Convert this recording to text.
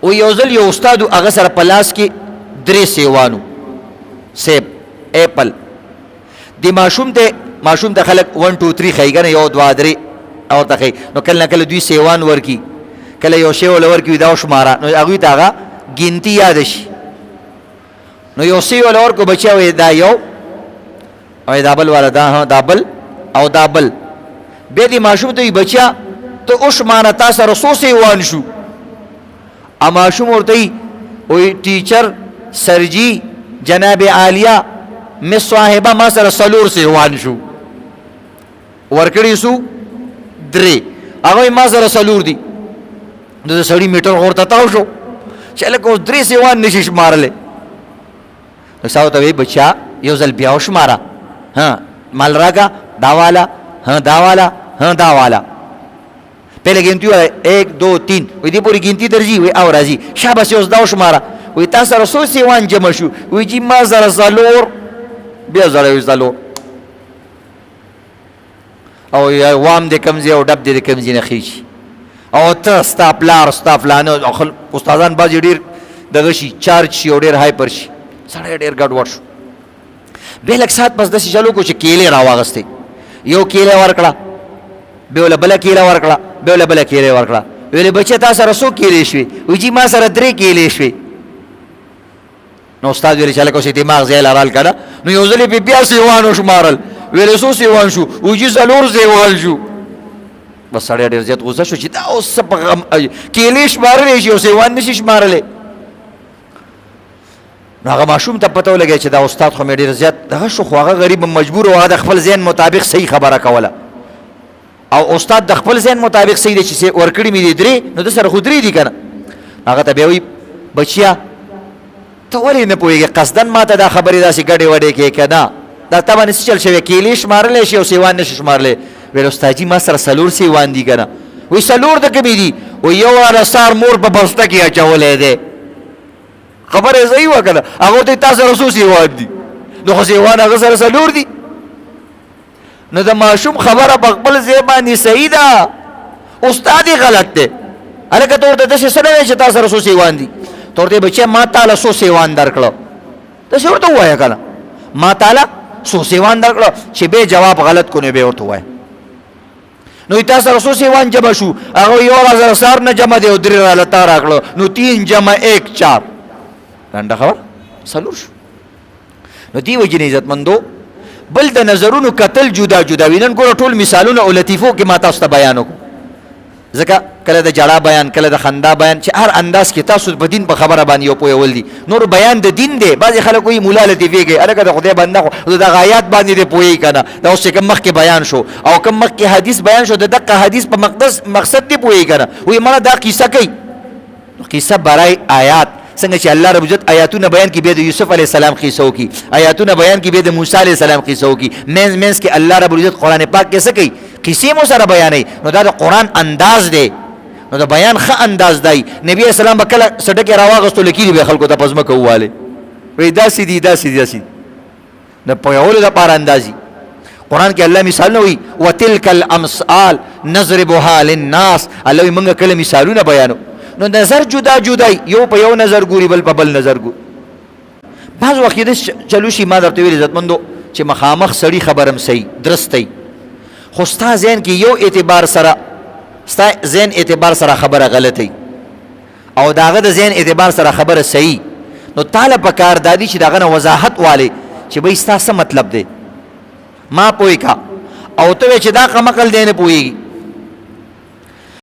و یو ځل یو استاد هغه سره په لاس کې 3 سیوانو سیب ایپل دی ماشوم ته خلک 1 2 3 ښایي که نه 1 2 3 او ته ښایي نو کله نه کله دوی سیوان ورکي کله یو شی ول ورکي دا شماره نو هغوی ته هغه ګنتي یاد شي نو یو سی ول ورکو بچیا وایي دا یو او دا بل والا دا بل او دا بل بیا دې ماشوم ته وایي بچیا ته وشماره تا سره څو سیوان شو ا ماشوم ورته وایي ټیچر سرجی جناب عالیه مس صاحبه ما سره 4 سیوان شو ورکړی سو 3 هغه ما سره 4 دي د سړی میټر ورته تاو شو چې لکه 3 سیوان نشي شمارلې نو ساو ته وی بچا یو ځل بیا شماره ها مال راګه دا والا ها دا والا ها دا والا پہلے ګنتی 1 2 3 وې دې پوری ګنتی درځي وې او راځي شابه اوس دا شماره وې تاسو سره 100 سیوان جمع شو وې چې ما سره 4 بیا زړې زالو او یا وام د کمزې او ډب د کمزې نه خېشي او ته ستا پلانو استادان باز ډېر دغه شي چارج شي او ډېر هایپر شي سړی ډېر ګډوډ شو بیا لږ ساعت پس داسې چلو کو چې کیلې راواغستې یو کیله ورکړه بیا له بله کیله ورکړه بیا له بله کیلې ورکړه ویلې بچې تا سره 100 کیلې شوې وایي چې ما سره 3 کیلې شوې نو استاد ویلې چې هلکه اوس دماغ ځای لرال که نه نو یو ځل یې بیا سیوان وشمارل ویلې 100 سیوان شو وایي چې 4 سیوان شو بس سړی ډېر زیات غوسه شو چې دا اوس څه په غم کیلې شمارلی شي او سیوان نه شي شمارلی نو هغه ماشوم ته پته ولګی چې دا استاد خو مې ډېر زیات دغه شو خو هغه غریب مجبور و هغه د خپل ذهن مطابق صحیح خبره کوله او استاد د خپل ذهن مطابق صحیح دی چې ورکړي مې دي 3 نو د سره خو 3 دي که نه هغه ته بیا وایي بچیا ته ولې نه پوهېږې قصدن ما ته دا خبرې داسې ګډې وډې کې که نه دا ته باندې څه چل شوی کیلې شمارلی شي او سیوان نه شي شمارلی ویل استادجي ما سره 4 سیوان دي که نه وایي 4 د کومې دي وایي یو والا سار مور په بسته کې اچولی دی خبره یې صحیح وه که نه هغه ته تا سره 100 سیوان دي نو خو سیوان هغه سره 4 دي نو د ماشوم خبره په خپل ځای باندې صحیح ده استاد یې غلط دی هلکه ته ورته داسې څه نه وایې چې تا سره 100 سیوان دي ته ورته بچیا ما تاله 100 سیوان درکړه داسې ورته ووایه که نه ما تاله 100 سیوان درکړه چې بیا جواب غلط کو نو بیا ورته ووایه نو تا سره 100 سیوان جمع شو هغه یو راځه سار نه جمع دی او 3 راله تا راکړه نو 3 جمع 1 4 لنډه خبر 4 شو نو دې وجې نه عزتمندو بل د نظرونو کتل جدا جدا وي نن ګوره ټول مثالونه او لطیفو کې ما تاسو ته بیان وکړو ځکه کله د جړا بیان کله د خندا بیان چې هر انداز کې تاسو په دین په خبره باندې یو پوهول دي نور بیان د دین دی بعضې خلک وایي مولا لطیفې کوي هلکه د خدای بنده خو دغه آیات باندې دی پوهېږي که نه دا اوس چې کوم مخکې بیان شو او کوم مخکې حدیث بیان شو د دقه حدیث په مقصد دی پوهېږي که نه وایي مړه دا قیصه کوي قیصه برای آیات څنګه چې الله رب عزت آیاتونه بیان کې بیا د یوسف علیه السلام قصه وکړي آیاتونه بیان کې بیا د موسی علیه السلام قصه وکړي منځ کې الله رب العزت قرآن پاک کې څه کوي قصې مو سره بیانوي نو دا د قرآن انداز دی نو د بیان ښه انداز دی نبي اسلام به کله سټکې راواغستو لکېږي به خلکو ته په ځمکه ووالې وایي داسې دي داسې دي داسې د پوهولو دپاره اندازي قرآن کې الله مثالونه وایي وتلک الامثال نضربها للناس الله وایي موږ کله مثالونه بیانو نو نظر جدا جدای یو په یو نظر ګوري بل په بل نظر ګوري بعض وخت داسې چلو شي ما درته ویل عزتمندو چې مخامخ سړي خبرم صحیح درست دی خو ستا ذهن کې یو اعتبار سره ستا ذهن اعتبار سره خبره غلطی او د هغه د ذهن اعتبار سره خبره صحیح نو تاله په کار دادي چې د هغه نه وضاحت والی چې بهی ستا څه مطلب دی ما پوهې کا او ته وایې چې دا قمقل دی نه پوهېږي